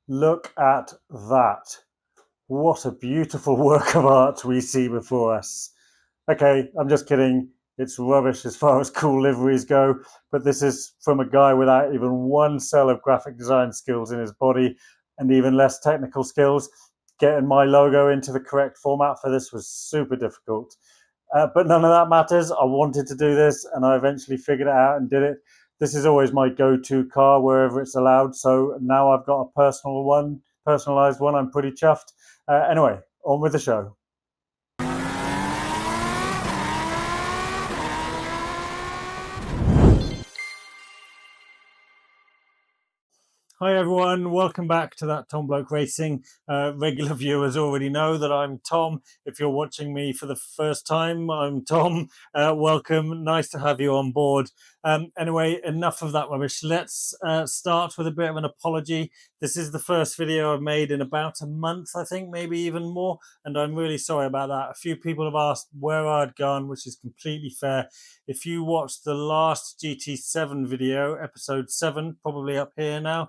Look at that. What a beautiful work of art we see before us. Okay, I'm just kidding. It's rubbish as far as cool liveries go, but this is from a guy without even one cell of graphic design skills in his body and even less technical skills. Getting my logo into the correct format for this was super difficult. But none of that matters. I wanted to do this and I eventually figured it out and did it. This is always my go-to car wherever it's allowed. So now I've got a personalized one. I'm pretty chuffed. Anyway, on with the show. Hi everyone, welcome back to That Tom Bloke Racing. Regular viewers already know that I'm Tom. If you're watching me for the first time, I'm Tom. Welcome, nice to have you on board. Anyway, enough of that rubbish. Let's start with a bit of an apology. This is the first video I've made in about a month, I think, maybe even more, and I'm really sorry about that. A few people have asked where I'd gone, which is completely fair. If you watched the last GT7 video, episode 7, probably up here now,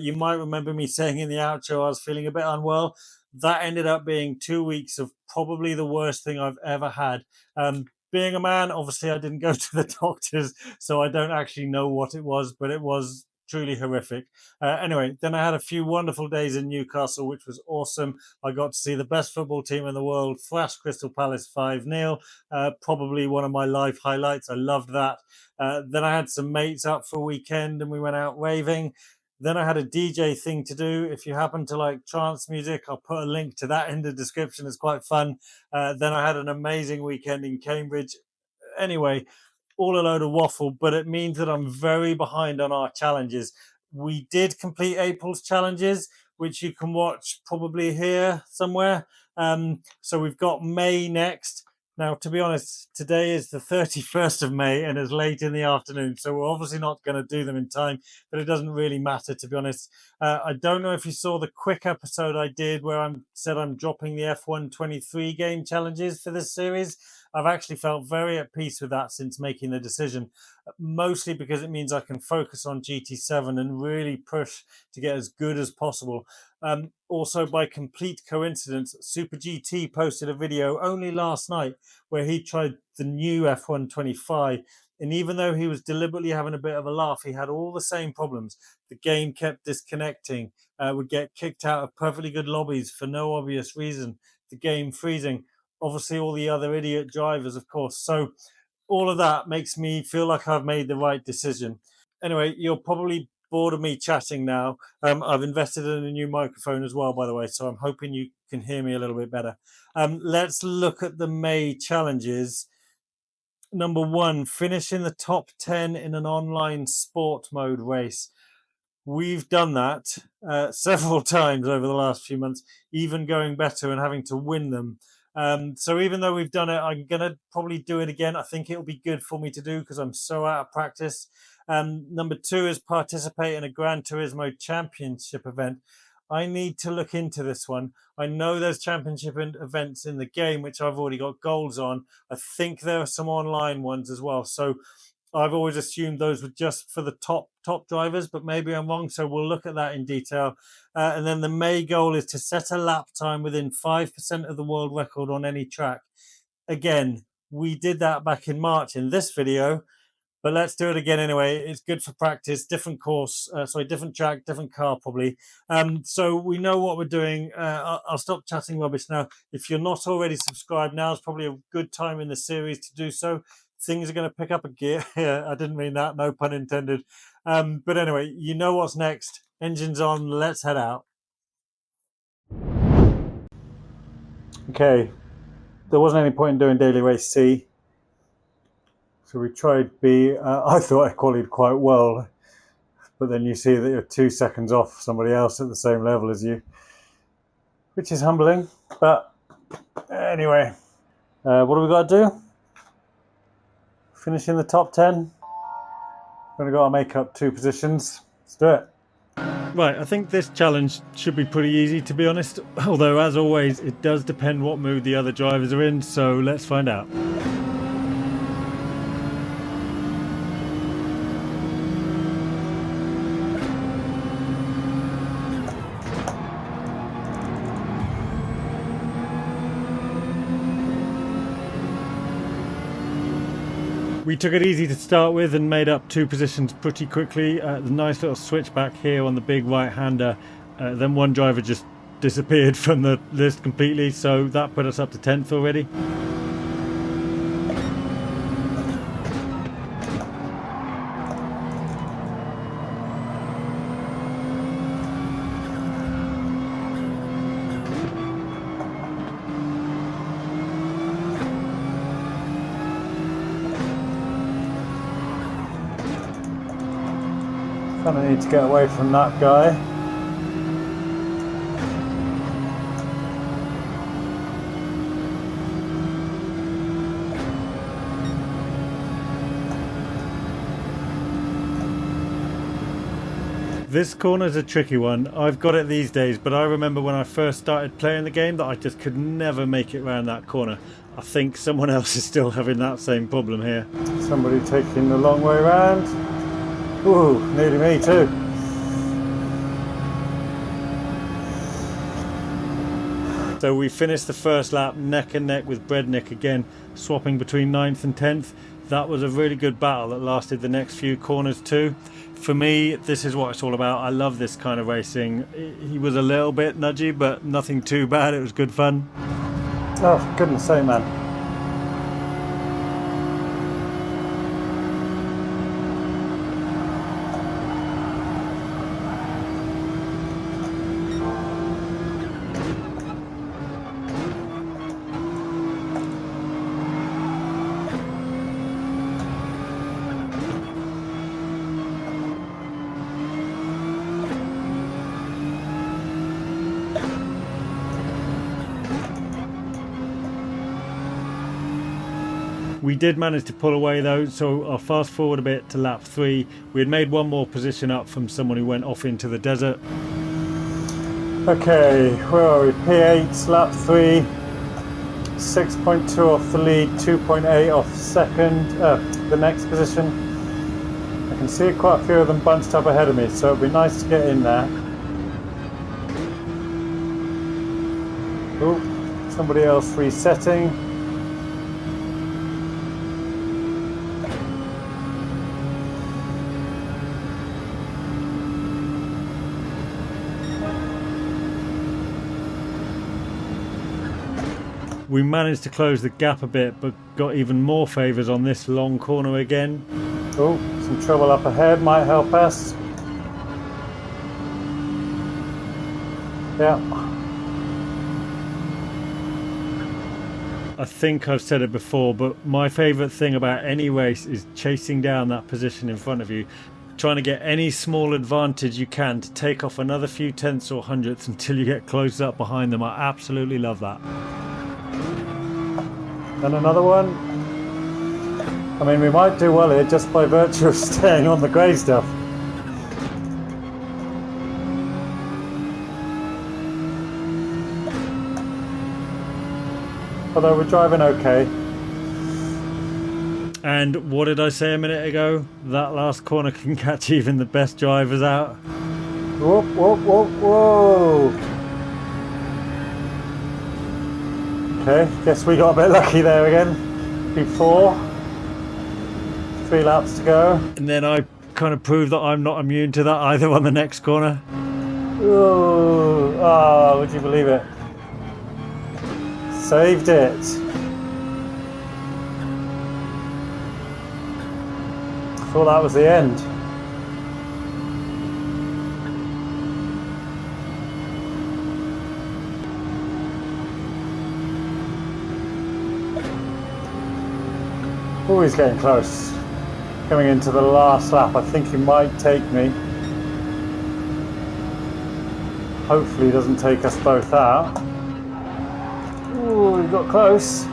you might remember me saying in the outro I was feeling a bit unwell. That ended up being 2 weeks of probably the worst thing I've ever had. Being a man, obviously I didn't go to the doctors, so I don't actually know what it was, but it was truly horrific. Anyway, then I had a few wonderful days in Newcastle, which was awesome. I got to see the best football team in the world thrash Crystal Palace 5-0. Probably one of my life highlights. I loved that. Then I had some mates up for a weekend and we went out raving. Then I had a DJ thing to do. If you happen to like trance music, I'll put a link to that in the description. It's quite fun. Then I had an amazing weekend in Cambridge. Anyway, all a load of waffle, but it means that I'm very behind on our challenges. We did complete April's challenges, which you can watch probably here somewhere. So we've got May next. Now, to be honest, today is the 31st of May and it's late in the afternoon, so we're obviously not going to do them in time, but it doesn't really matter, to be honest. I don't know if you saw the quick episode I did where I said I'm dropping the F1 23 game challenges for this series. I've actually felt very at peace with that since making the decision, mostly because it means I can focus on GT7 and really push to get as good as possible. Also, by complete coincidence, Super GT posted a video only last night where he tried the new F1 25. And even though he was deliberately having a bit of a laugh, he had all the same problems. The game kept disconnecting, would get kicked out of perfectly good lobbies for no obvious reason, the game freezing. Obviously, all the other idiot drivers, of course. So all of that makes me feel like I've made the right decision. Anyway, you're probably bored of me chatting now. I've invested in a new microphone as well, by the way, so I'm hoping you can hear me a little bit better. Let's look at the May challenges. Number 1, finish in the top 10 in an online sport mode race. We've done that several times over the last few months, even going better and having to win them. So even though we've done it, I'm going to probably do it again. I think it'll be good for me to do because I'm so out of practice. Number 2 is participate in a Gran Turismo championship event. I need to look into this one. I know there's championship events in the game, which I've already got goals on. I think there are some online ones as well. So I've always assumed those were just for the top drivers, but maybe I'm wrong. So we'll look at that in detail. And then the May goal is to set a lap time within 5% of the world record on any track. Again, we did that back in March in this video, but let's do it again anyway. It's good for practice. Different course, different track, different car probably. So we know what we're doing. I'll stop chatting rubbish now. If you're not already subscribed, now is probably a good time in the series to do so. Things are going to pick up a gear. I didn't mean that, no pun intended. But anyway, you know what's next. Engines on, let's head out. Okay, there wasn't any point in doing daily race C. So we tried B. I thought I qualified quite well, but then you see that you're 2 seconds off somebody else at the same level as you, which is humbling. But anyway, what do we got to do? Finish in the top 10. We're going to make up 2 positions. Let's do it. Right, I think this challenge should be pretty easy, to be honest. Although, as always, it does depend what mood the other drivers are in, so let's find out. We took it easy to start with and made up 2 positions pretty quickly. The nice little switchback here on the big right-hander. Then one driver just disappeared from the list completely, so that put us up to 10th already. Kind of need to get away from that guy. This corner is a tricky one. I've got it these days, but I remember when I first started playing the game that I just could never make it around that corner. I think someone else is still having that same problem here. Somebody taking the long way round. Ooh, nearly me too. So we finished the first lap neck and neck with Brednik again, swapping between 9th and 10th. That was a really good battle that lasted the next few corners too. For me, this is what it's all about. I love this kind of racing. He was a little bit nudgy, but nothing too bad. It was good fun. Oh, goodness sake, man. We did manage to pull away though, so I'll fast forward a bit to lap 3. We had made one more position up from someone who went off into the desert. Okay, where are we? P8, lap 3, 6.2 off the lead, 2.8 off second, the next position. I can see quite a few of them bunched up ahead of me, so it'd be nice to get in there. Oh, somebody else resetting. We managed to close the gap a bit, but got even more favours on this long corner again. Oh, some trouble up ahead might help us. Yeah. I think I've said it before, but my favourite thing about any race is chasing down that position in front of you, trying to get any small advantage you can to take off another few tenths or hundredths until you get close up behind them. I absolutely love that. And another one. I mean, we might do well here just by virtue of staying on the grey stuff. Although we're driving okay. And what did I say a minute ago? That last corner can catch even the best drivers out. Whoa, whoa, whoa, whoa. Okay, guess we got a bit lucky there again. P4. 3 laps to go. And then I kind of proved that I'm not immune to that either on the next corner. Ooh, oh, would you believe it? Saved it. Thought that was the end. Oh, he's getting close. Coming into the last lap, I think he might take me. Hopefully he doesn't take us both out. Ooh, we got close.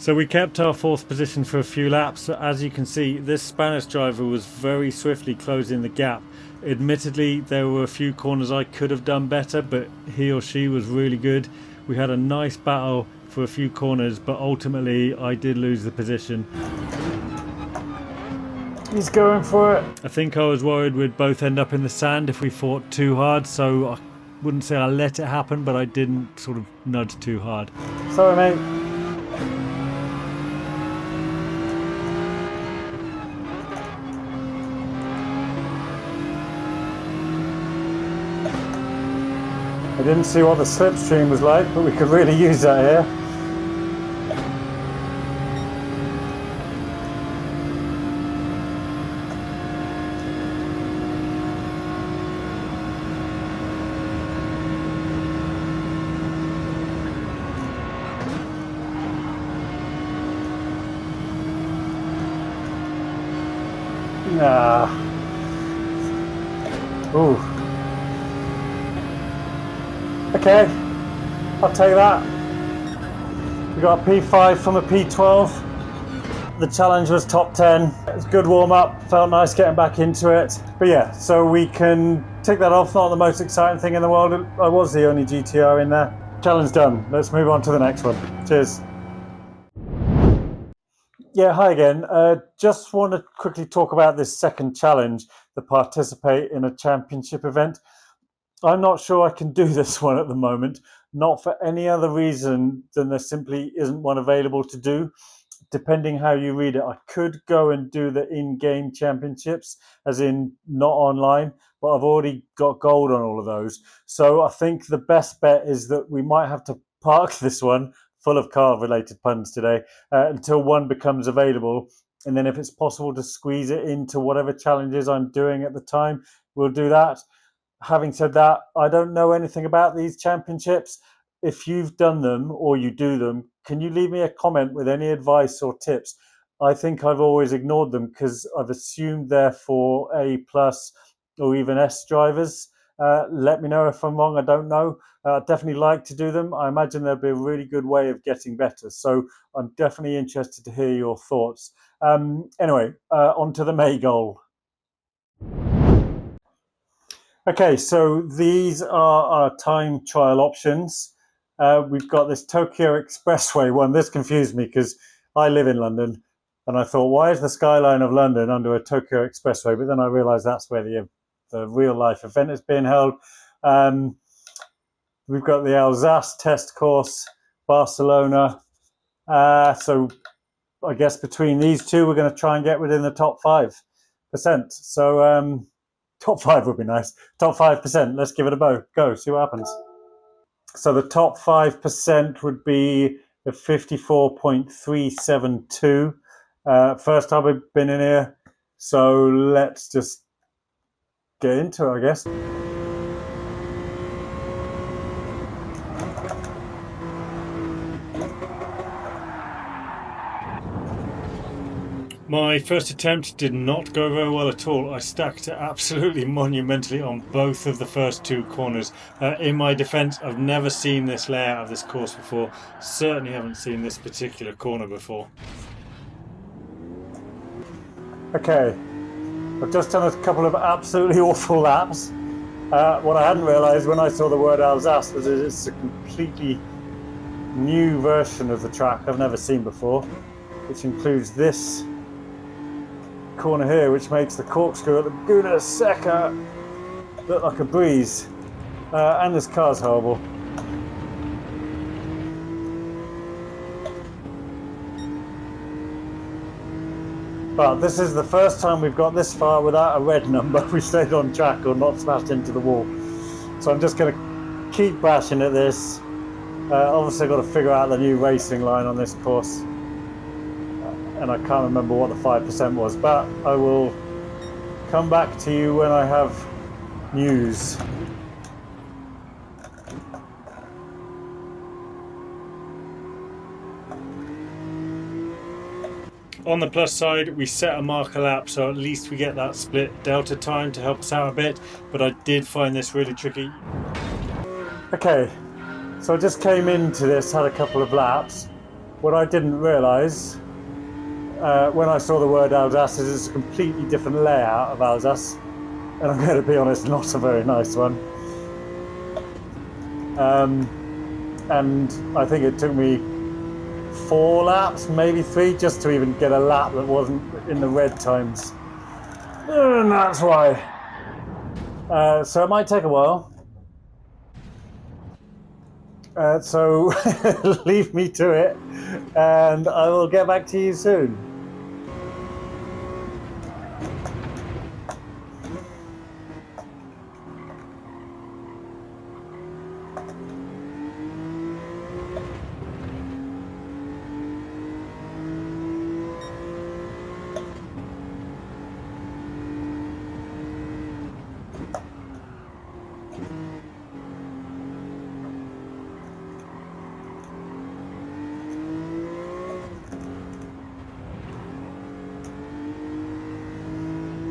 So we kept our 4th position for a few laps. As you can see, this Spanish driver was very swiftly closing the gap. Admittedly, there were a few corners I could have done better, but he or she was really good. We had a nice battle for a few corners, but ultimately I did lose the position. He's going for it. I think I was worried we'd both end up in the sand if we fought too hard, so I wouldn't say I let it happen, but I didn't sort of nudge too hard. Sorry, mate. I didn't see what the slipstream was like, but we could really use that here. Nah. Ooh. Okay, I'll take that. We got a P5 from a P12. The challenge was top 10. It was a good warm up, felt nice getting back into it. But yeah, so we can tick that off. Not the most exciting thing in the world. I was the only GTR in there. Challenge done. Let's move on to the next one. Cheers. Yeah, hi again. Just want to quickly talk about this second challenge, the participate in a championship event. I'm not sure I can do this one at the moment, not for any other reason than there simply isn't one available to do. Depending how you read it, I could go and do the in-game championships, as in not online, but I've already got gold on all of those. So I think the best bet is that we might have to park this one, full of car-related puns today, until one becomes available. And then if it's possible to squeeze it into whatever challenges I'm doing at the time, we'll do that. Having said that, I don't know anything about these championships. If you've done them or you do them, can you leave me a comment with any advice or tips? I think I've always ignored them because I've assumed they're for A plus or even S drivers. Let me know if I'm wrong. I don't know. I'd definitely like to do them. I imagine there'd be a really good way of getting better. So I'm definitely interested to hear your thoughts. Anyway, on to the May goal. Okay, so these are our time trial options. We've got this Tokyo Expressway one. This confused me because I live in London and I thought, why is the skyline of London under a Tokyo Expressway? But then I realized that's where the real life event is being held. We've got the Alsace test course, Barcelona. So I guess between these two, we're going to try and get within the top 5%. So top 5 would be nice. Top 5%. Let's give it a go. See what happens. So the top 5% would be a 54.372. First time I've been in here. So let's just get into it, I guess. My first attempt did not go very well at all. I stacked it absolutely monumentally on both of the first two corners. In my defence, I've never seen this layout of this course before. Certainly haven't seen this particular corner before. Okay, I've just done a couple of absolutely awful laps. What I hadn't realised when I saw the word Alsace was that it's a completely new version of the track I've never seen before, which includes this corner here, which makes the corkscrew at Laguna Seca look like a breeze. And this car's horrible. But this is the first time we've got this far without a red number. We stayed on track or not smashed into the wall. So I'm just going to keep bashing at this. Obviously I've got to figure out the new racing line on this course. And I can't remember what the 5% was, but I will come back to you when I have news. On the plus side, we set a marker lap, so at least we get that split delta time to help us out a bit, but I did find this really tricky. Okay, so I just came into this, had a couple of laps. What I didn't realise when I saw the word Alsace is it's a completely different layout of Alsace, and I'm going to be honest, not a very nice one. And I think it took me 4 laps, maybe 3, just to even get a lap that wasn't in the red times. And that's why. So it might take a while. So leave me to it, and I will get back to you soon.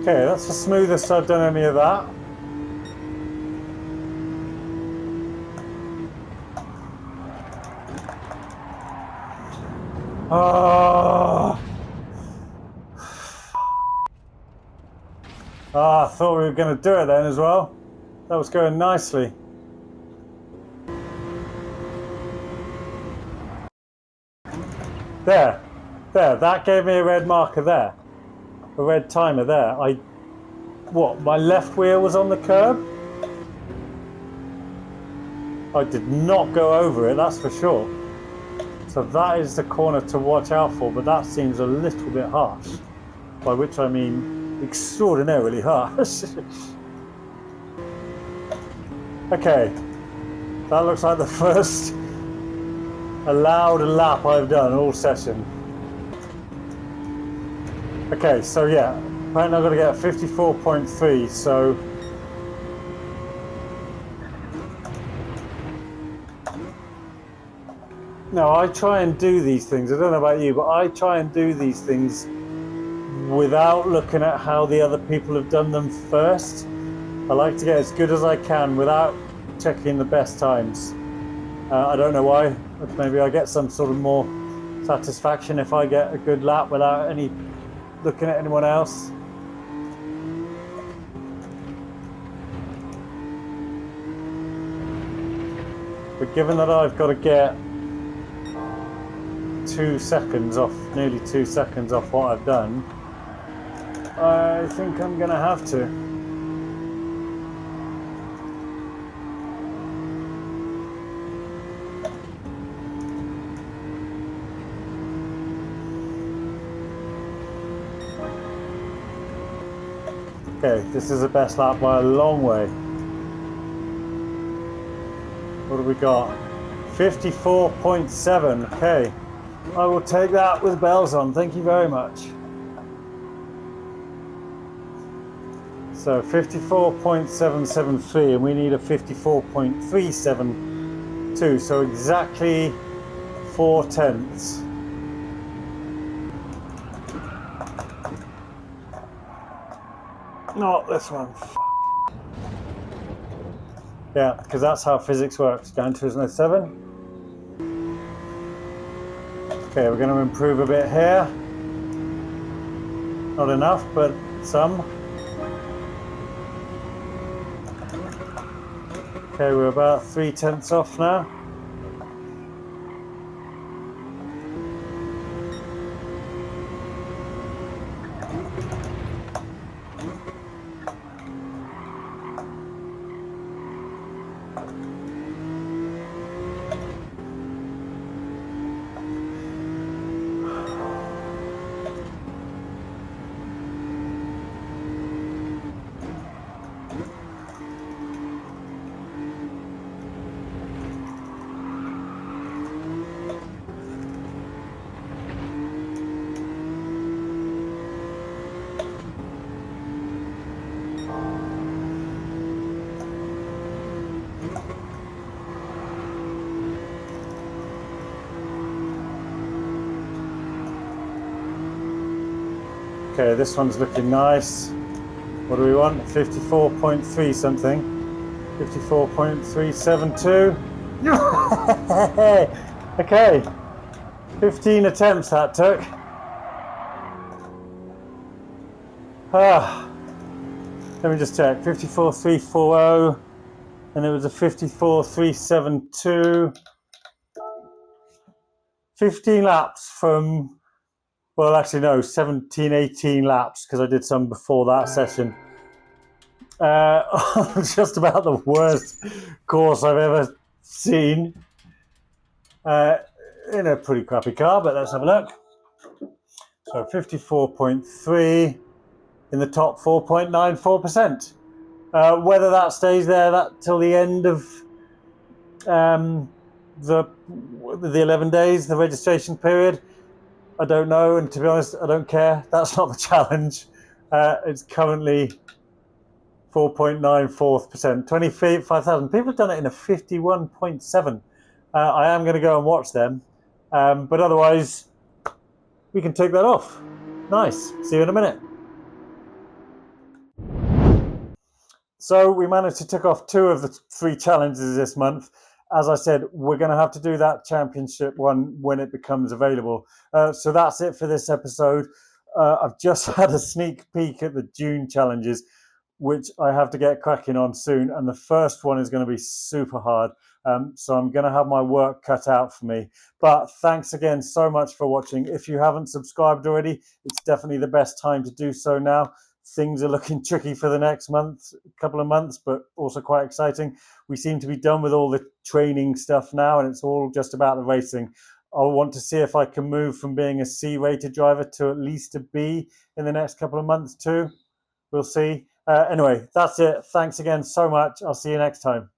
Okay, that's the smoothest I've done any of that. I thought we were going to do it then as well. That was going nicely. There, that gave me a red marker there. A red timer there. My left wheel was on the curb? I did not go over it, that's for sure. So that is the corner to watch out for, but that seems a little bit harsh. By which I mean extraordinarily harsh. Okay, that looks like the first allowed lap I've done all session. Okay, so yeah, apparently I've got to get a 54.3, so no, I try and do these things, I don't know about you, but I try and do these things without looking at how the other people have done them first. I like to get as good as I can without checking the best times. I don't know why, but maybe I get some sort of more satisfaction if I get a good lap without any looking at anyone else. But given that I've got to get 2 seconds off, nearly 2 seconds off what I've done, I think I'm going to have to. Okay, this is the best lap by a long way. What have we got? 54.7. Okay, I will take that with bells on. Thank you very much. So 54.773, and we need a 54.372. So exactly 4 tenths. Not this one. Yeah, because that's how physics works. Gran Turismo 7. Okay, we're going to improve a bit here. Not enough, but some. Okay, we're about 3 tenths off now. Okay, this one's looking nice. What do we want? 54.3 something. 54.372. Okay, 15 attempts that took. Let me just check. 54.340, and it was a 54.372. 15 laps from, well, actually no, 17, 18 laps, because I did some before that session. Just about the worst course I've ever seen. In a pretty crappy car, but let's have a look. So 54.3 in the top 4.94%. Whether that stays there till the end of The 11 days, the registration period, I don't know, and to be honest, I don't care. That's not the challenge. It's currently 4.94%, 25,000. People have done it in a 51.7. I am going to go and watch them, but otherwise, we can take that off. Nice. See you in a minute. So we managed to tick off 2 of the 3 challenges this month. As I said, we're going to have to do that championship one when it becomes available. So that's it for this episode. I've just had a sneak peek at the June challenges, which I have to get cracking on soon. And the first one is going to be super hard. So I'm going to have my work cut out for me. But thanks again so much for watching. If you haven't subscribed already, it's definitely the best time to do so now. Things are looking tricky for the next couple of months, but also quite exciting. We seem to be done with all the training stuff now, and it's all just about the racing. I want to see if I can move from being a C-rated driver to at least a B in the next couple of months too. We'll see. Anyway, that's it. Thanks again so much. I'll see you next time.